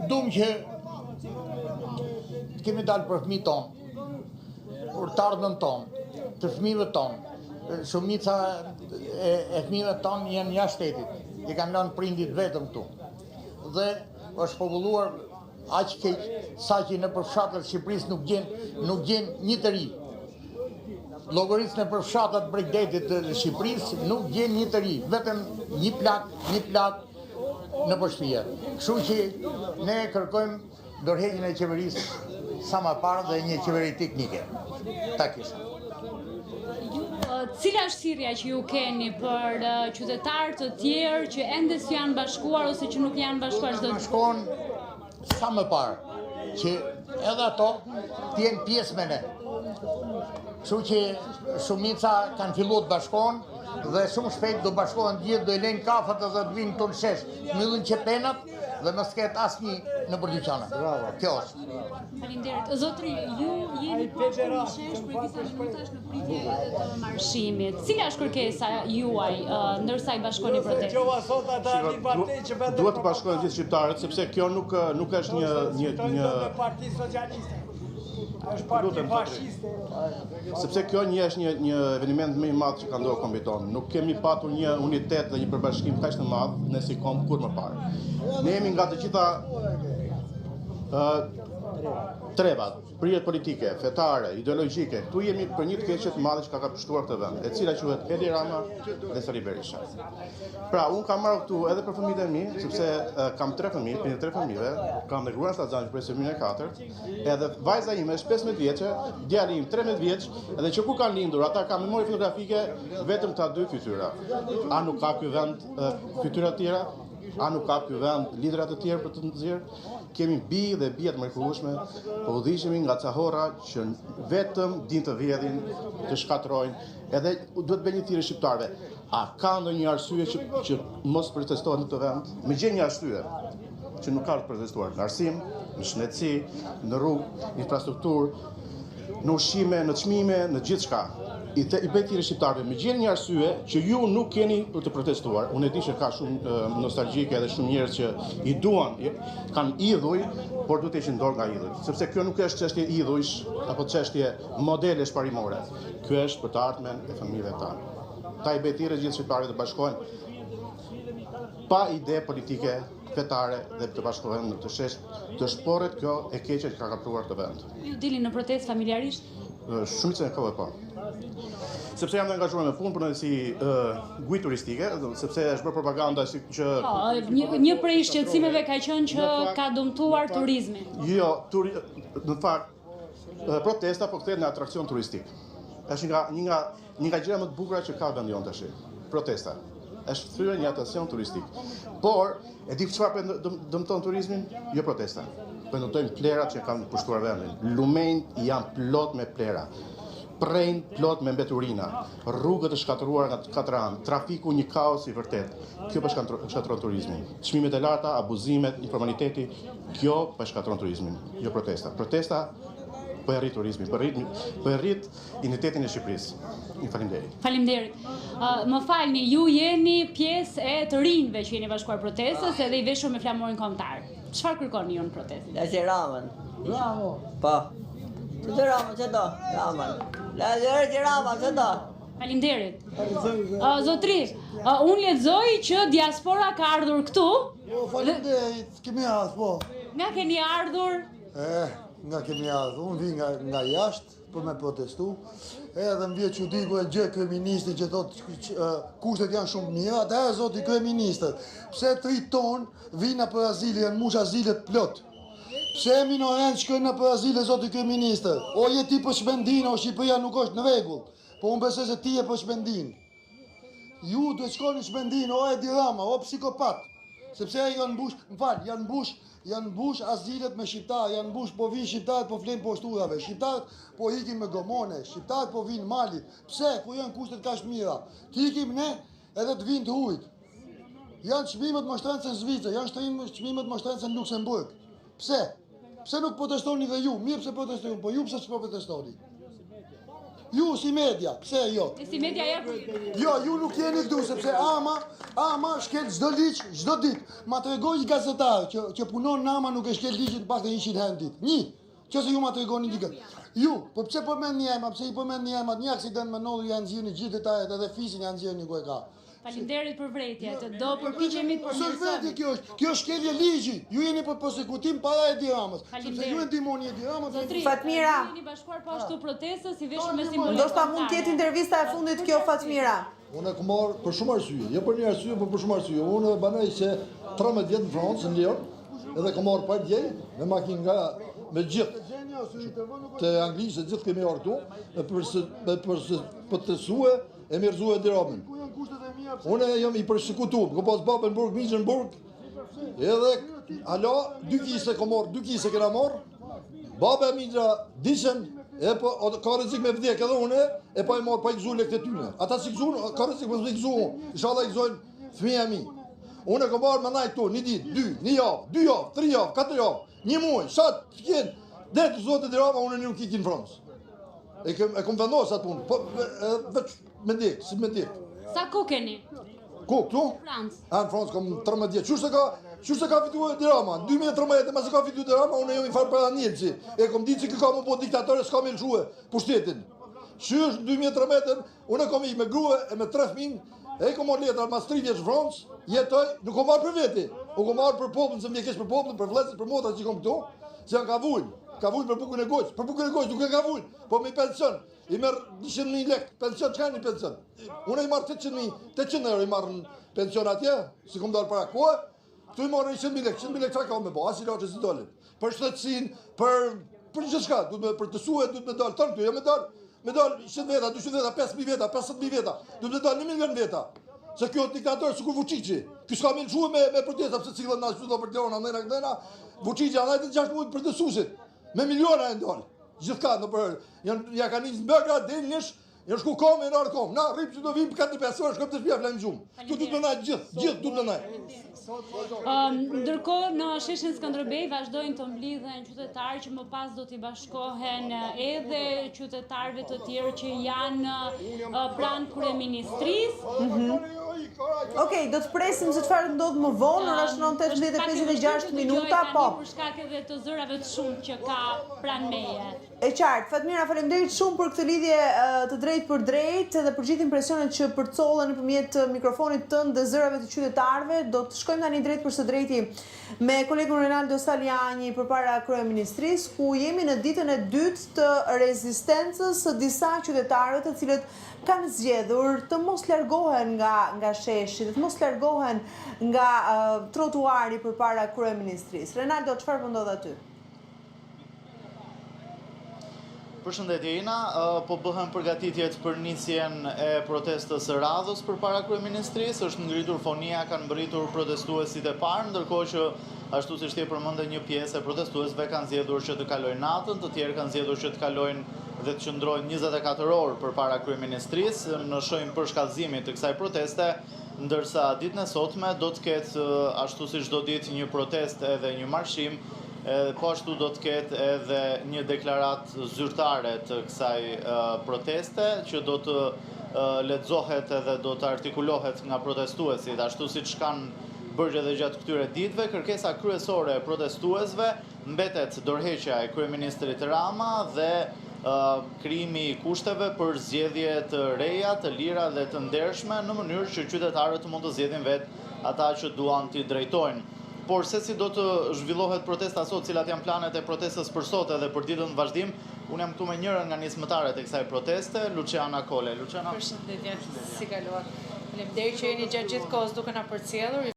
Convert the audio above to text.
Dum që kemi dalë për fëmijët tonë, për të ardhmen tonë, të fëmijëve tonë. Shumica e fëmijëve tonë janë jashtë shtetit, i kanë lënë prindit vetëm këtu. Dhe është populluar aq keq sa që në përfshatët e Shqipërisë nuk gjen një të ri. Llogarisë në përfshatët Bregdetit të Shqipërisë nuk gjen një të ri, vetëm një plak në shtëpi. Kështu që ne kërkojmë dorëheqjen e qeverisë sa më parë dhe një qeveri teknike. Takisht. Cila është thirrja që ju keni për qytetarë të tjerë që ende s'janë bashkuar ose që nuk janë bashkuar çdo bashkohen sa më parë, që edhe ato të jenë pjesë me ne. Kështu që shumica kanë filluar të bashkohen dhe shumë shpejt do bashkohen gjithë, do i lejnë kafat dhe do vinë tonë shesh, mbyllin qepenat dhe mos ketë asnjë në dyqane. Bravo. Kjo është. Faleminderit. Zotri, ju jeni pashur në shesh për disa minutash në pritje të marshimit. Cila është kërkesa juaj ndërsa i bashkoni protestën? Duhet të bashkohen gjithë shqiptarët sepse kjo nuk është një Parti Socialiste. Është parti fashiste. Sepse kjo është një eveniment më i madh që ka ndodhur kombi tonë. Nuk kemi patur një unitet dhe një përbashkim kaq të madh në si kom kur më parë. Ne jemi nga të gjitha trevat, prirjet politike, fetare, ideologjike. Këtu jemi për një të keqe të madhe që ka pushtuar këtë vend, e cila quhet Edi Rama dhe Sali Berisha. Pra, unë kam marrë këtu edhe për fëmijët e mi, sepse kam 3 fëmijë, për 3 fëmijëve, kam dhe gruan Stazani për fëmijën e 4, edhe vajza ime është 15 vjeçë, djali im 13 vjeç, edhe që kur kanë lindur, ata kanë memori fotografike vetëm këta 2 fytyra. A nuk ka ky vend fytyra të tjera? A nuk ka ky vend lidera të tjerë për të nxjerrë? Kemi bijë dhe bija të mrekullueshme, po udhëhiqemi nga cahorra që vetëm din të vjedhin, të shkatrojnë, edhe duhet bëjë një thirrje shqiptarëve. A ka ndonjë arsye që mos protestohet në këtë vend? Me gjë një arsye që nuk ka të protestuar, në arsim, në shëndetësi, në rrugë, në infrastrukturë, në ushqime, në çmime, në gjithçka. I bëj thirrje shqiptarëve, me gjeni një arsye që ju nuk keni për të protestuar. Unë e di që ka shumë nostalgjike edhe shumë njerëz që i duan, kanë idhuj, por duhet të heqin dorë nga idhujt, sepse kjo nuk është çështje idhujsh apo çështje modelesh parimore. Ky është për të ardhmen e fëmijëve tanë. Ta i bëj thirrje gjithë shqiptarëve të bashkohen pa ide politike, fetare dhe të bashkohen në të shesh të shporret kjo e keqe që ka kapur këtë vend. Ju dilni në protestë familjarisht? Shumica e kohë po. Sepse jam të angazhuar me punë për si guid turistike, sepse është bërë propaganda si që një prej shqetësimeve ka qenë që ka dëmtuar turizmin. Jo, në fakt protesta po kthehet në atrakcion turistik. Është një nga gjërat më të bukura që ka vendi jon tash. Protesta është thyer një atrakcion turistik. Por e di çfarë dëmton turizmin? Jo protesta. Po notojmë plerat që kanë pushtuar vendin. Lumenjt janë plot me plera. Prejnë plot me mbeturina, rrugët e shkatëruara nga katër anë, trafiku një kaos i vërtet. Kjo po shkatëron turizmin. Çmimet e larta, abuzimet, informaliteti, kjo po shkatëron turizmin, jo protesta. Protesta po e rrit turizmin, po e rrit identitetin e Shqipërisë. Faleminderit. Faleminderit. Më falni, ju jeni pjesë e të rinjve që jeni bashkuar protestës edhe i veshur me flamurin kombëtar. Çfarë kërkoni ju në protestë? Laçi Ramën. Bravo. Po. Të Rama, që do? Ramën. Laçi Rama, që do? Faleminderit. Zotri, unë lexoj që diaspora ka ardhur këtu. Jo, faleminderit, kemi ardhur, po. Nga keni ardhur? Nga kemi ardhur. Unë vi nga jashtë për me protestu. Edhe më vjen çudi ku e gjë kryeministin që thotë kushtet janë shumë mira. Ata zoti kryeministët, pse 3 ton vina për azile, janë mush azilet plot. Pse minorant shkojnë në për azile, zoti kryeministër? O je ti për shpendin, o Shqipëria nuk është në rregull. Po unë besoj se ti je për shpendin. Ju duhet shkoni shpendin, o Edi Rama, o psikopat. Sepse janë mbush azilet me shqiptarë, janë mbush po vinë shqiptarët po flenë posturave, shqiptarët po ikin me gomone, shqiptarët po vinë malit. Pse? Ku janë kushtet kaq mira? Ti ikim ne edhe të vinë të hujt. Janë çmimet mashtrencën në Zvicër, janë çmimet mashtrencën në Luksemburg. Pse? Pse nuk protestoni dhe ju? Mirë pse protestojnë, po ju pse s'po protestoni? Ju si media, pse jo? Si media jep. Jo, ju nuk jeni këtu, sepse ama shkel çdo ligj, çdo ditë. Ma tregoj një gazetar që punon në ama nuk e shkel ligjin pak të 100 herë në ditë. Një, qëse ju ma tregoni një gjë. Ju, po pse po mend një emër, pse i po mend një emër, një aksident me nodhë janë nxjerrë gjithë detajet, edhe fisin janë nxjerrë një ku e ka. Faleminderit për vretjet. Do përpiqemi të përmirësojmë. Kjo është shkelje ligji. Ju jeni për përsekutim para Edi Ramës. Sepse ju e ndihmoni Edi Ramën. Fatmira, jeni bashkuar po ashtu protestës si veshur me simbolik. Ndoshta mund të jetë intervista e fundit kjo Fatmira. Unë kam marrë për shumë arsye, jo për një arsye, por për shumë arsye. Unë banoj se 13 vjet në Francë, në Lyon, edhe kam marrë pa djej me makinë nga me gjithë të anglisë, gjithë kemi orë për të sue e mirëzue Edi Ramën. Unë jam i përsekutuar, kam pas babën Burg, miqën Burg, edhe alo, 2 kise kam marrë, 2 kise kena marrë, baba e mitra dishen, e po ka rrezik me vdek edhe une, e pa i marrë pa i gëzu lekët e tyne. Ata si gëzu, ka rrezik me gëzu unë, inshallah i gëzojnë fëmija mi. Unë e kam marrë me najtë tu, 1 ditë, 2, 1 javë, 2 javë, 3 javë, 4 javë, 1 muaj, shatë të kjenë, dhe të zotë Edi Rama, unë nuk ikin në Francë. E kom vendosë atë punë, veç me ndikë, si me ndikë. Sa ku keni? Ku, këtu? Francë. Në Francë kom 13 vjetë. Qështë se ka fitu Edi Rama? Në 2013, ma se ka fitu Edi Rama, unë e jom i farë para njëlësi. E kom ditë që kë ka më po diktatore, s'ka me lëshue pushtetin. Qështë në 2013, unë e kom i me grue e me 3 fëmin, e kom marrë letra mas 3 vjetë Francë, jetoj, nuk kom marrë për veti. Unë kom marrë për poplën, se më vjekesh për poplën, për vlezët, për motrat që kom këtu, që janë ka vull për bukën e goqë. Për bukën e goqë nuk e ka vull, po me pension. I merë 200.000 lek, pension, që ka një pension? Unë i marrë 800 euro i marrë në pension atje, si kom dalë para kohë, tu i marrë 100.000 lek, 100.000 lek që ka me bo, asi la që si dolin. Për shtetësin, për një shka, për të suhe, du të me dalë, tërë këtu, me dalë 100 veta, 200 veta, 5.000 veta, 50.000 veta, du të me dalë 1 milion veta. Se kjo diktator së kur Vučići, kjo s'ka me lëshue me protesta, pëse cilën nga qëto për tjona, nëjna këtëna, Vučići anajtë 6 mujtë për të susit, me miliona e ndalë. Gjithë ka, ja ka njësë në Beograd, dhe njësh, janë shku kom e në arë kom. Na, rripë që do vim për 4-5 orë, shkom të shpia flemë gjumë. Tu du të nëjë gjithë du të nëjë. Ndërkohë në sheshin Skënderbej vazhdojnë të mblidhen qytetarë që më pas do t'i bashkohen edhe qytetarëve të tjerë që janë pranë kryeministrisë. Okej, do të presim se çfarë ndodh më vonë, ora është 9:56 minuta, po. Për shkak edhe të zërave të shumë që ka pranë meje. E qartë, Fatmira, faleminderit shumë për këtë lidhje të drejtë për drejtë dhe për gjithë impresionet që përcollen nëpërmjet mikrofonit tënd dhe zërave të qytetarëve. Do të shkojmë tani drejt për së drejti me kolegun Rinaldo Saliani përpara kryeministrisë, ku jemi në ditën e dytë të rezistencës së disa qytetarëve të cilët kanë zgjedhur të mos largohen nga sheshi, të mos largohen nga trotuari përpara kryeministrisë. Rinaldo, çfarë po ndodh aty? Përshëndetje Ina, po bëhen përgatitjet për nisjen e protestës së radhës përpara kryeministrisë, është ngritur fonia, kanë mbërritur protestuesit e parë, ndërkohë që ashtu siç e përmendë një pjesë e protestuesve kanë zgjedhur që të kalojnë natën, të tjerë kanë zgjedhur që të kalojnë dhe të qëndrojnë 24 orë përpara kryeministrisë në shenjë përshkallëzimit të kësaj proteste, ndërsa ditën e sotme do të ketë ashtu si çdo ditë një protestë edhe një marshim. Po ashtu do të ketë edhe një deklarat zyrtare të kësaj proteste që do të lexohet edhe do të artikulohet nga protestuesit, ashtu siç kanë bërë edhe gjatë këtyre ditëve. Kërkesa kryesore e protestuesve mbetet dorëheqja e kryeministrit Rama dhe krijimi i kushteve për zgjedhje të reja, të lira dhe të ndershme në mënyrë që qytetarët të mund të zgjedhin vetë ata që duan t'i drejtojnë. Por se si do të zhvillohet protesta sot, cilat janë planet e protestës për sot edhe për ditën vazhdim, unë jam këtu me njërën nga nismëtarët e kësaj proteste, Luciana Kole. Luciana? Përshëndetje, si kaluat. Faleminderit që jeni gjatë gjithë kohës duke na përcjellur.